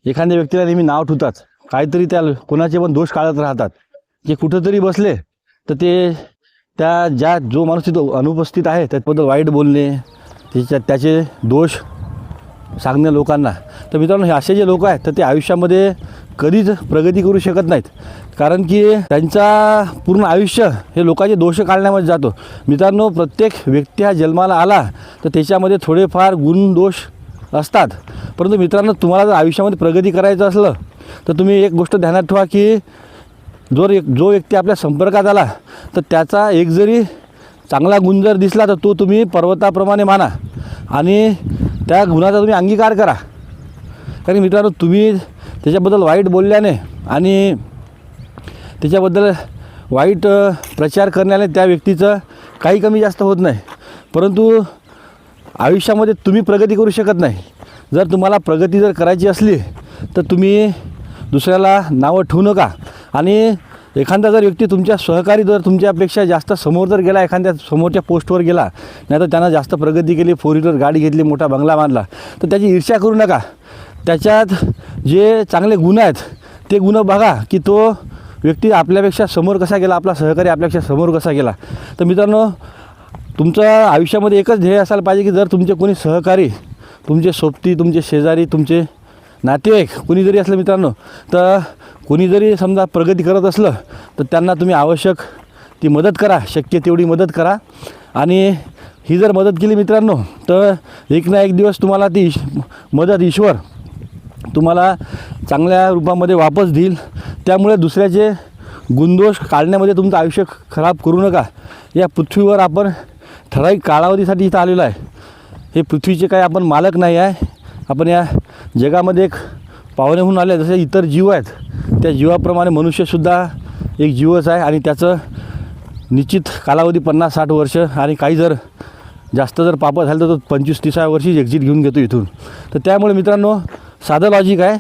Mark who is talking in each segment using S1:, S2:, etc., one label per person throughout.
S1: एखाद्या व्यक्तीला नेहमी नाव ठेवतात, काहीतरी त्या कोणाचे पण दोष काढत राहतात. जे कुठंतरी बसले तर ते जो माणूस तिथं अनुपस्थित आहे त्याबद्दल वाईट बोलणे, त्याचे दोष सांगणे लोकांना. तर मित्रांनो, हे असे जे लोक आहेत तर ते आयुष्यामध्ये कधीच प्रगती करू शकत नाहीत, कारण की त्यांचा पूर्ण आयुष्य हे लोकांचे दोष काढण्यामध्ये जातो. मित्रांनो, प्रत्येक व्यक्ती हा जन्माला आला तर त्याच्यामध्ये थोडेफार गुण दोष असतात. परंतु मित्रांनो, तुम्हाला जर आयुष्यामध्ये प्रगती करायचं असलं तर तुम्ही एक गोष्ट ध्यानात ठेवा की जो व्यक्ती आपल्या संपर्कात आला तर त्याचा एक जरी चांगला गुण जर दिसला तर तो तुम्ही पर्वताप्रमाणे माना आणि त्या गुणाचा तुम्ही अंगीकार करा. कारण मित्रांनो, तुम्ही त्याच्याबद्दल वाईट बोलल्याने आणि त्याच्याबद्दल वाईट प्रचार करण्याने त्या व्यक्तीचं काही कमी जास्त होत नाही, परंतु आयुष्यामध्ये तुम्ही प्रगती करू शकत नाही. जर तुम्हाला प्रगती जर करायची असली तर तुम्ही दुसऱ्याला नावं ठेवू नका. आणि एखादा जर व्यक्ती तुमच्या सहकारी जर तुमच्यापेक्षा जास्त समोर जर गेला, एखाद्या समोरच्या पोस्टवर गेला, नाही तर त्यानं जास्त प्रगती केली, 4 व्हीलर गाडी घेतली, मोठा बंगला बांधला, तर त्याची ईर्ष्या करू नका. त्याच्यात जे चांगले गुण आहेत ते गुण बघा की तो व्यक्ती आपल्यापेक्षा समोर कसा गेला, आपला सहकारी आपल्यापेक्षा समोर कसा गेला. तर मित्रांनो, तुमच्या आयुष्यामध्ये एकच ध्येय असायला पाहिजे की जर तुमचे कोणी सहकारी, तुमचे सोबती, तुमचे शेजारी, तुमचे नातेवाईक कोणी जरी असलं मित्रांनो, तर कोणी जरी समजा प्रगती करत असलं तर त्यांना तुम्ही आवश्यक ती मदत करा, शक्य तेवढी मदत करा. आणि ही जर मदत केली मित्रांनो तर एक ना एक दिवस तुम्हाला ती मदत ईश्वर तुम्हाला चांगल्या रूपामध्ये वापस देईल. त्यामुळे दुसऱ्याचे गुणदोष काढण्यामध्ये तुमचं आयुष्य खराब करू नका. या पृथ्वीवर आपण ठराविक कालावधीसाठी इथं आलेलो आहे. हे पृथ्वीचे काही आपण मालक नाही आहे. आपण या जगामध्ये एक पाहुणे म्हणून आले. जसे इतर जीव आहेत त्या जीवाप्रमाणे मनुष्यसुद्धा एक जीवच आहे आणि त्याचं निश्चित कालावधी 50-60 वर्ष आणि काही जर जास्त जर पाप झालं तर तो 25-30 वर्षी एक्झिट घेऊन घेतो इथून. तर त्यामुळे मित्रांनो, साधं लॉजिक आहे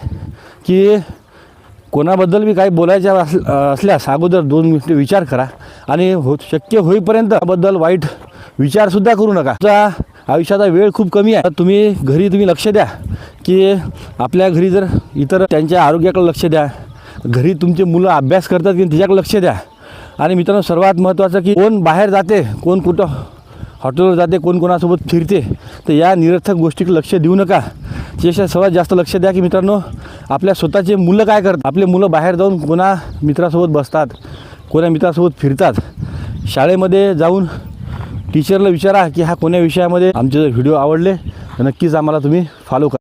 S1: की कोणाबद्दल बी काही बोलायच्या असल्यास अगोदर 2 मिनिटे विचार करा आणि शक्य होईपर्यंत त्याबद्दल वाईट विचारसुद्धा करू नका. तुमचा आयुष्याचा वेळ खूप कमी आहे. तुम्ही घरी लक्ष द्या की आपल्या घरी जर इतर त्यांच्या आरोग्याकडे लक्ष द्या. घरी तुमचे मुलं अभ्यास करतात की त्याच्याकडे लक्ष द्या. आणि मित्रांनो, सर्वात महत्त्वाचं की कोण बाहेर जाते, कोण कुठं हॉटेलवर जाते, कोण कोणासोबत फिरते, तर या निरर्थक गोष्टीकडे लक्ष देऊ नका. त्याच्यापेक्षा सर्वात जास्त लक्ष द्या की मित्रांनो, आपल्या स्वतःचे मुलं काय करतात. आपले मुलं बाहेर जाऊन कोणा मित्रासोबत बसतात, कोणा मित्रासोबत फिरतात. शाळेमध्ये जाऊन टीचरला विचारा की हा कोण्या विषयामध्ये. आमचे जर व्हिडिओ आवडले तर नक्कीच आम्हाला तुम्ही फॉलो करा.